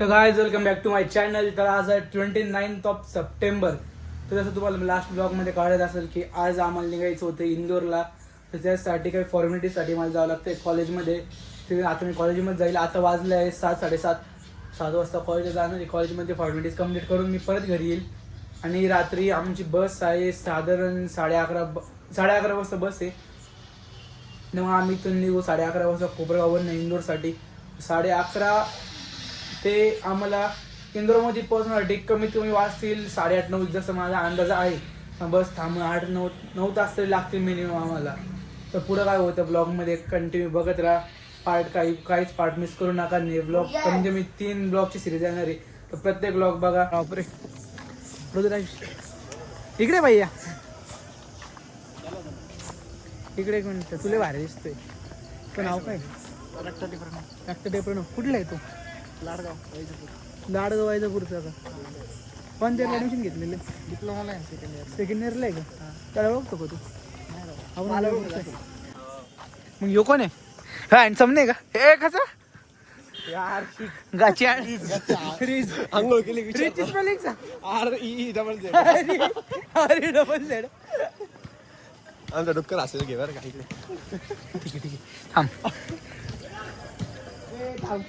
तर guys welcome back to my channel. तर आज आहे 29 सप्टेंबर. तर जसं तुम्हाला लास्ट ब्लॉगमध्ये कळत असेल की आज आम्हाला निघायचं होतं इंदोरला. तर त्यासाठी काही फॉर्मॅलिटीसाठी मला जावं लागतं कॉलेजमध्ये. ते आता मी कॉलेजमध्ये जाईल. आता वाजले आहे 7:30 वाजता कॉलेजला जाणार. कॉलेजमध्ये फॉर्मॅलिटीज कंप्लीट करून मी परत घरी येईल. आणि रात्री आमची बस आहे साधारण 11:30 वाजता बस आहे. मग आम्ही इथून निघू 11:30 वाजता कोपरगाववरून इंदोरसाठी. 11:30 ते आम्हाला इंदोरमध्ये पोहोचण्यासाठी कमीत कमी वाजतील 8:30-9 जसं माझा अंदाज आहे. बस थांबून 8-9 तास तरी लागतील मिनिमम आम्हाला. तर पुढं काय होतं ब्लॉगमध्ये कंटिन्यू बघत राहा. काहीच पार्ट मिस करू नका. ब्लॉग कमीत कमी 3 ब्लॉगची सिरीज येणार आहे. तर प्रत्येक ब्लॉग बघा. बापरे इकडे भैया इकडे एक मिनिट. तुला भारी दिसतोय. पण नाव काय? रक्त टेपरण. कुठलं आहे तू? लाडगाव वायजापूरचा का? पण त्याला ॲडमिशन घेतलेलं डिप्लोमाला आहे सेकंड इयरला आहे का? त्याला ओळखतो का तू? मग यो कोण आहे? हा हँडसम नाही का? हे कसं गाची आंघोळ केली डबल झेड. आमचा डुक्कर असेल घे बरं का इकडे. ठीक आहे थांब.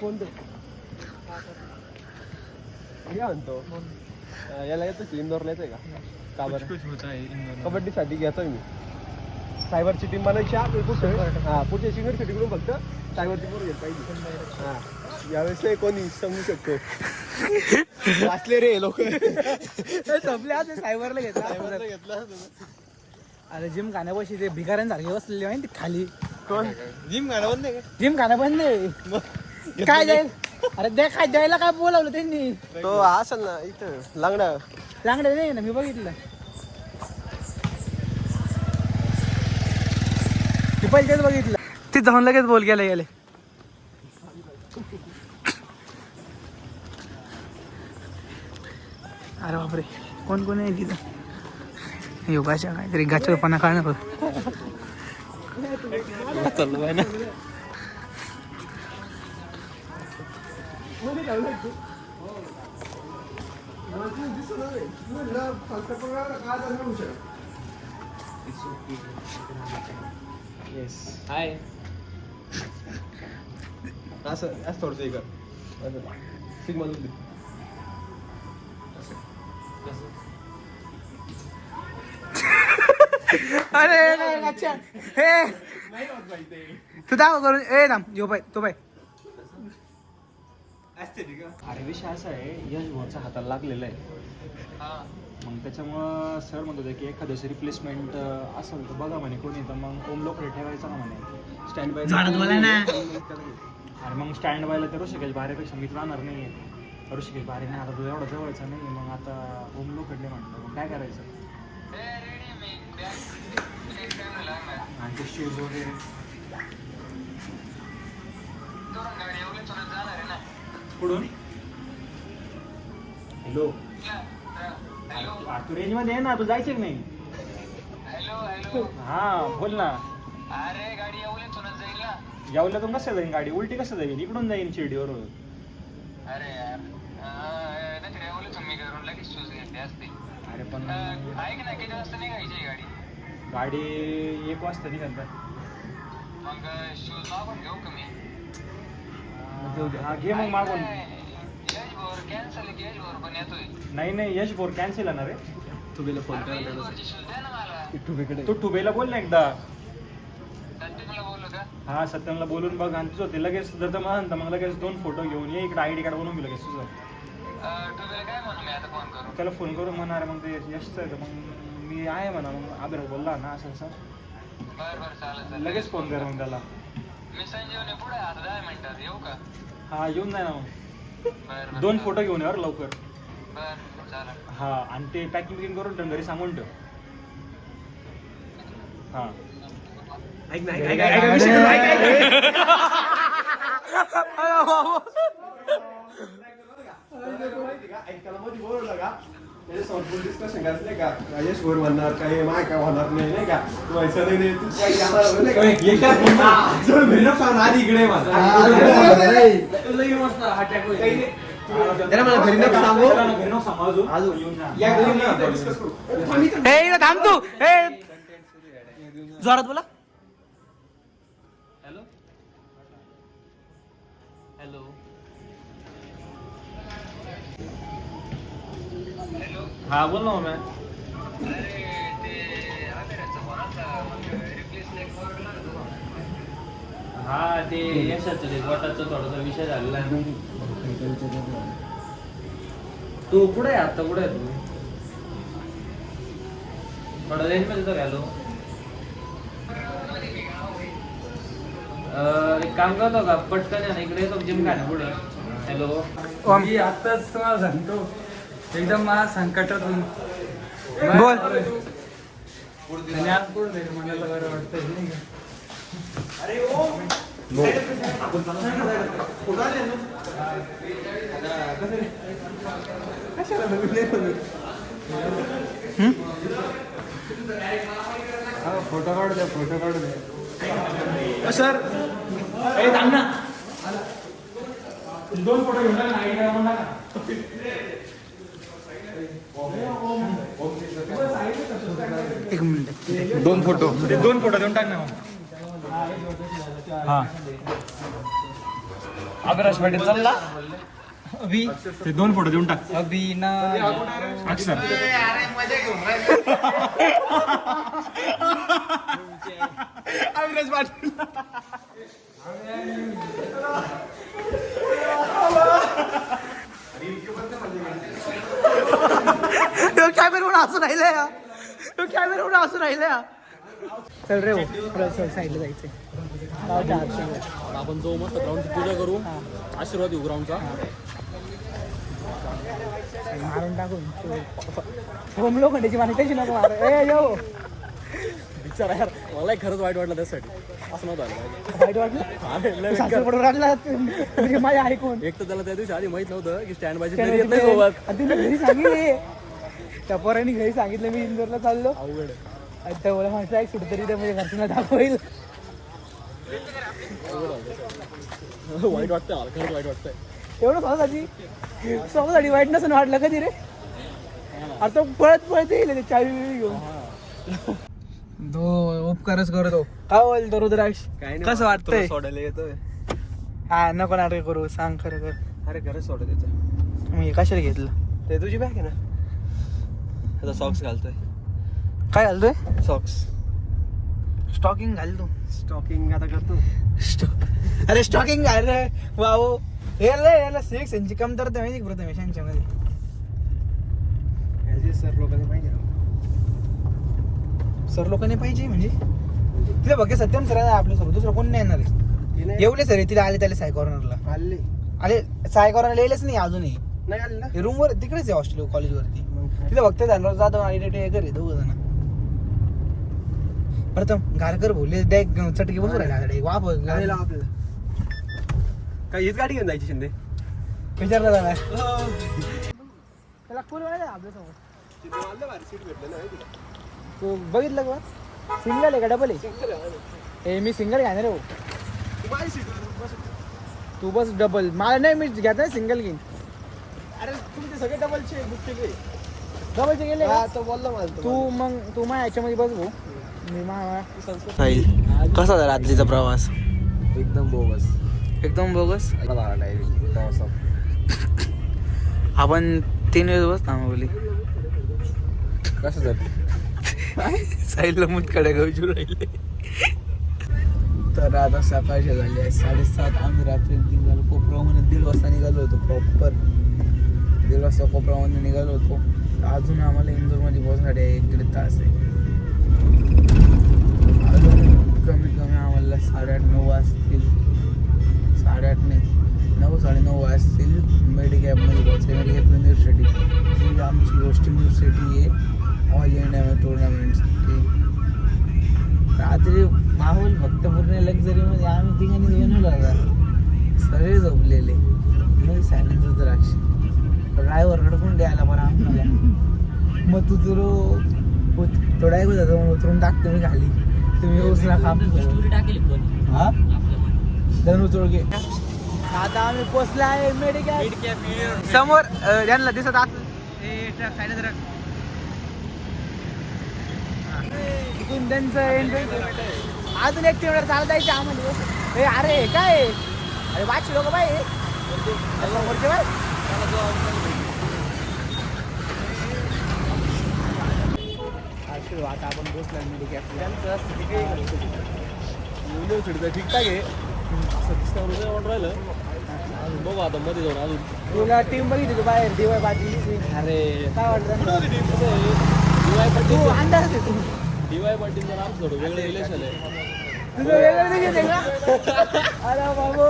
फोन म्हणतो याला येतो इंदोरला येतोय का बरं? कबड्डीसाठी घेतोय मी. सायबरची टीम बनायची पुढच्या युनिव्हर्सिटीकडून फक्त सायबरची पोरं घेत पाहिजे. हा यावेळेस नाही कोणी समजू शकतो. वाचले रे लोक संपले आज सायबरला घेतला. घेतला. अरे जिम खाण्यापाशी ते भिकाऱ्यांसारखे बसलेले माहिती खाली. कोण? जिम खाणं बंद आहे का? जिम खाणं बंद आहे. काय जाईल? अरे दे काय द्यायला काय बोलावलं त्यांनी? तो असेल ना इथं लांगडा नाही ना मी बघितलं. मी पहिले तेच बघितलं. ते जाऊन लगेच बोल गेले. अरे बापरे कोण आहे तिथं? योगाच्या काहीतरी गाचरपणा काढणार होत. चालू आहे ना. हाय असं थोडंसं हे कर. सिग्मा अरे अच्छा हे तू दाखव करून ए ना यो बाय तो बाय. अरे विषय असा आहे यश भाऊच्या हाताला लागलेला आहे. मग त्याच्यामुळं सर म्हणत होते की एखाद्याची रिप्लेसमेंट असेल तर बघा म्हणे कोणी. तर मग ओम लोकडे ठेवायचा ना म्हणे स्टँड बाय. अरे मग स्टँड बायला तर ऋषिकेश भारेपेक्षा मी राहणार नाही आहे. ऋषिकेश भारे नाही आता तुझं एवढा जवळचा नाही. मग आता ओम लोकडे म्हटलं मग काय करायचं? आणि ते शूज वगैरे कुठून? हॅलो तू रेंज मध्ये आहे ना? तू जायचं की नाही? हा बोल ना. अरे गाडी येऊनच जाईल ना. यावल्यातून कसं जाईल गाडी? उलटी कसं जाईल? इकडून जाईल शिर्डीवर. अरे यार येऊनच मी घरून लगेच शूज घेतले असते. अरे पण ऐक ना किती वाजता निघायची गाडी? गाडी 1 वाजता निघाल. मग शूज मागून घेऊ का मी? हा घे मग मागून. यश भोर कॅन्सल पण येतोय. नाही यश बोर कॅन्सल येणार आहे. तुला फोन यश भोरची शूज द्या ना मला. तू टुबेला बोल ना एकदा. सत्यमला बोललो का? हा सत्यमला बोलून बघ. आणि तुझं ते लगेच जर तर म्हणता मग लगेच 2 फोटो घेऊन ये इकडे. ID कार्ड बनवून मी लगेच तुझं. तुला काय म्हणू मी आता फोन करू? त्याला फोन करून म्हणणार मग ते यशचं आहे. मग मी आहे म्हणा. मग आबेर बोलला ना असं बरं चालेल. लगेच फोन कर मग त्याला. मी संजीवने पुढे आता 10 मिनिटात येऊ का? हा येऊन जाय ना मग. बरं 2 फोटो घेऊन यावर लवकर. बरं चालेल. हा आणि ते पॅकिंग करून ठेव घरी सांगून ठेव. हा ऐक ना डिस्कशन करायचं का? यश भोर म्हणणार काही माय काय होणार नाही नाही का? तू ऐसा नाही तू काय आधी इकडे त्याला मला घरी नको सांगू घरी नको सांगू अजून येऊन जा. या घरी नाही discuss करू. ए थांब तू ए जोरात बोला. हॅलो हॅलो हा बोल ना मॅम. हा ते यशाचं ते पोटाचा थोडासा विषय झालेला आहे. तू कुठे आहे आता? कुठे आहे तू? थोडा रेंज मध्ये तर हॅलो. एक काम करतो का पटकन आहे ना इकडे येतो जिम काय ना पुढे. हॅलो मी आताच तुम्हाला सांगतो एकदम मला संकटातून बोल आणि आज कुठं जाईल मनाला बरं वाटतंय नाही का? फोटो काढू द्या फोटो काढू द्या सर. ए थांब ना 2 फोटो घेऊन टाका ना आयडिया करून टाका. एक मिनिट 2 फोटो देऊन टाक ना. हा अभिराज पाटील चालला अभि ते 2 फोटो देऊन टाक. अभि ना अक्षर अभिराज पाटील कॅमेरावर असं राहिलंय कॅमेरावर असं राहिलंय. चल रे साईडला जायचंय. आपण जाऊ मस्त ग्राउंडची पूजा करू आशीर्वाद घेऊ ग्राउंडचा. मारून टाकून होम लोखंडाची माने कशी नको मार. बिचारा यार मलाही खरंच वाईट वाटलं त्यासाठी. असं नव्हतं आलं वाईट वाटलं सासर पडून राहिला म्हणजे माझ्या ऐकून. एक तर त्याला त्या दिवशी आधी माहित नव्हतं की स्टँड बायची येत नाही सोबत. तिने घरी सांगितले त्या पोरांनी घरी सांगितलं मी इंदोरला चाललो. अवघड आणि त्या मला म्हटलं एक कुठेतरी त्या म्हणजे घरच्यांना दाखवेल. वाईट वाटतंय मला खरंच वाईट वाटतंय. एवढं स्वतःसाठी वाईट नसून वाटलं कधी रे. आता पळत येईल ते चावी घेऊन. तो उपकारच करतो. काय बोलतो रुद्राक्ष कसं वाटतंय? सोडायला येतोय. हा नको नाटक करू सांग खरं कर. अरे खरंच सोडत येतं. मी कशाला घेतलं? ते तुझी बॅग आहे ना. आता सॉक्स घालतोय. काय घालतोय? सॉक्स स्टॉकिंग घाल तू. स्टॉकिंग आता करतो. अरे स्टॉकिंग घाल रे वाहो. याला 6 इंची कमतरता माहिती प्रथमेश यांच्यामध्ये. सर लोकांनी पाहिजे. सर लोकांनी पाहिजे म्हणजे तिला बघ सत्यम सर आपल्यासोबत दुसरं कोण नाही येणार आहे. एवढे सर तिला आले त्याला साय कॉर्नरला आले. साय कॉर्नरला येईलच नाही अजूनही. नाही आले ना. रूमवर तिकडेच आहे हॉस्टेल कॉलेजवरती. तिथं बघते झालं जाधव आणि करे 2 जण. प्रथम गारकर बोलले चटकी बसू राहिला वाप आपल्याला काय हीच गाडी घेऊन जायची शिंदे. विचारला झाला त्याला कोण आपल्यासमोर. तू बघितलं का सिंगल आहे का डबल आहे? ए मी सिंगल घ्या रे. तू बस डबल. मला नाही मी घेत नाही सिंगल घेईन. अरे तुम्ही ते सगळे डबलचे बुक केले. डबलचे गेले तो बोलला मला. तू माझ्या याच्यामध्ये बस भाऊ. मी कसा झाला रात्रीचा प्रवास? एकदम बोगस. एकदम बोगस. आपण 3 वेळेस बस थांबवली. कसं जाते साईडला मुतकडे गावची राहिले. तर आता सकाळचे झाले आहे 7:30. आम्ही रात्री निघालो कोपरामध्ये 1:30 वाजता निघालो होतो. प्रॉपर 1:30 वाजता कोपरामध्ये निघालो होतो. अजून आम्हाला इंदोरमध्ये पोहोचण्यासाठी 1-1.5 तास आहे. अजून कमीत कमी आम्हाला 8:30-9 वाजतील. 8:30 नाही 9-9:30 वाजतील मेडिकॅपमध्ये पोहोचले. मेडिकॅप युनिव्हर्सिटी ही आमची गोष्ट युनिव्हर्सिटी आहे ऑल इंडिया टुर्नामेंटसाठी. रात्री माहोल फक्त पूर्ण लक्झरीमध्ये आम्ही तिघांनी बनवलं होता. सगळे झोपलेले. मग सायलेन्स द्राक्ष ड्रायव्हर रडकून द्यायला बरं आम्हाला. मग तू थोडा एक होता मग उतरून टाकतो मी खाली. तुम्ही उचला काम. हा धनु चोळगे आता आम्ही पोचलो आहे मेडिकल समोर त्यांना दिसत आत साईड ट्रक इथून त्यांचं एंट्रन्स अजून 1 किलोमीटर चालत जायचं आम्हाला. अरे काय अरे वाच लोक बाई समोरचे बाय आता आपण पोचला युनिव्हर्सिटीचं ठीकठाक आहे असं दिसतं राहिलं अजून बघू आता मध्ये जाऊन अजून. तुला टीम बघितली बाहेर DY पाटील अरे काय वाटतं DY तू पाटील अंदाज आहे तू DY पाटील जर आमचं थोडं वेगळं रिलेशन आहे. तुझं वेगळं नाही घेते का अरे बाबू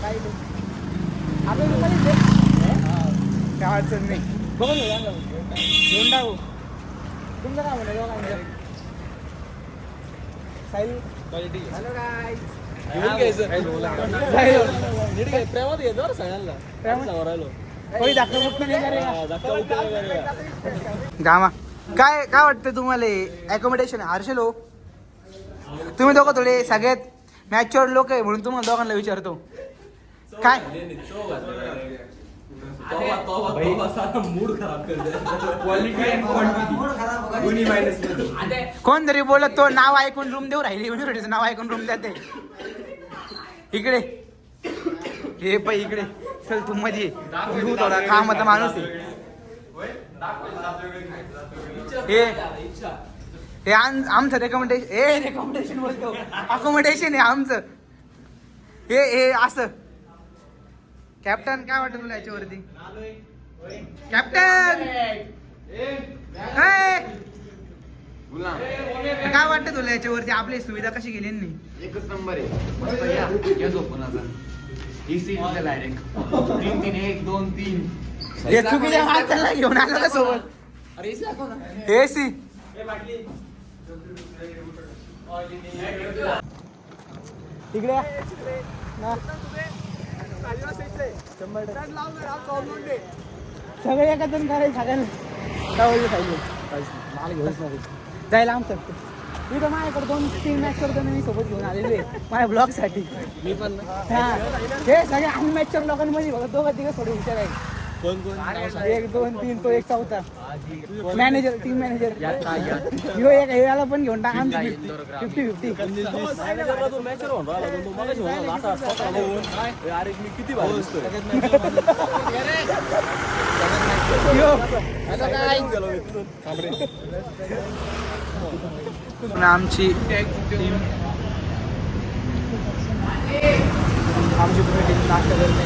काही नाही आपल्या दुकानीच आहे काय अडचण नाही बघून घेऊन टाकू तुमचं काय म्हणलं दोघांचं साहिल क्वालिटी हॅलो गाईज घेऊन घ्यायचं नीट घ्यायचं प्रेमात घ्यायचं बरं सगळ्यांना सांगून राहिलो. कोणी दाखल मुक्त नाही करेगा धक्का बुक्का नाही करेगा. गामा काय काय वाटतं तुम्हाला अकोमोडेशन हर्षल हो तुम्ही दोघं थोडे सगळ्यात मॅच्युअर लोक आहे म्हणून तुम्हाला दोघांना विचारतो काय कोण तरी बोलत तो नाव ऐकून रूम देऊ राहिली युनिव्हर्सिटीचं नाव ऐकून रूम देते इकडे हे पण इकडे चल तू मध्ये तू थोडा कामाचा माणूस आहे हे आमचं रेकमेंडेशन बोलतो अकोमोडेशन आहे आमचं हे असं कॅप्टन काय वाटतं तुला याच्यावरती कॅप्टन काय वाटतं तुला याच्यावरती आपली सुविधा कशी केली यांनी एकच नंबर आहे मस्त या झोपून आता इसी डायरेक्ट 3-3 1 2 3 हे चुकीच्या माणसाला घेऊन आलं का सोबत अरे इसी दाखव ना एसी तिकडे या. ना. सगळे एकत्र करायचं सगळ्यांना काय बोललं पाहिजे मला घेऊच नको जायला आमचं मी तर माझ्याकडे 2-3 मॅच करतो मी सोबत घेऊन आलेलो आहे माझ्या ब्लॉगसाठी मी पण हा हे सगळे अनमॅचर लोकांमध्ये बघा दोघं तिघं थोडे हुशार आहे कोण कोण 1 2 3 तो एक चौथा मॅनेजर टीम मॅनेजर याला पण घेऊन टाक आमची 50-50 मॅनेजरला तो मॅचर होऊन राहिला तो मगाशी होऊन असा स्वतः बघून अरे मी किती भारी दिसतोय. आमची टीम पूर्ण टीम नाश्ता करते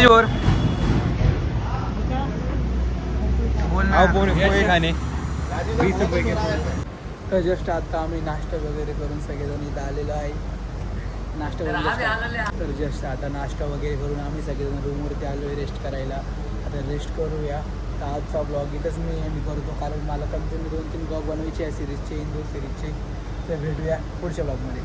जोर तर जस्ट आता आम्ही नाश्ता वगैरे करून सगळेजण इथं आलेलो आहे नाश्ता वगैरे तर जस्ट आता नाश्ता वगैरे करून आम्ही सगळेजण रूमवरती आलो आहे रेस्ट करायला आता रेस्ट करूया तर आजचा ब्लॉग इथंच मी करतो कारण मला कंटिन्यू 2-3 ब्लॉग बनवायचे आहे सिरीजचे इंदोर सिरीजचे तर भेटूया पुढच्या ब्लॉगमध्ये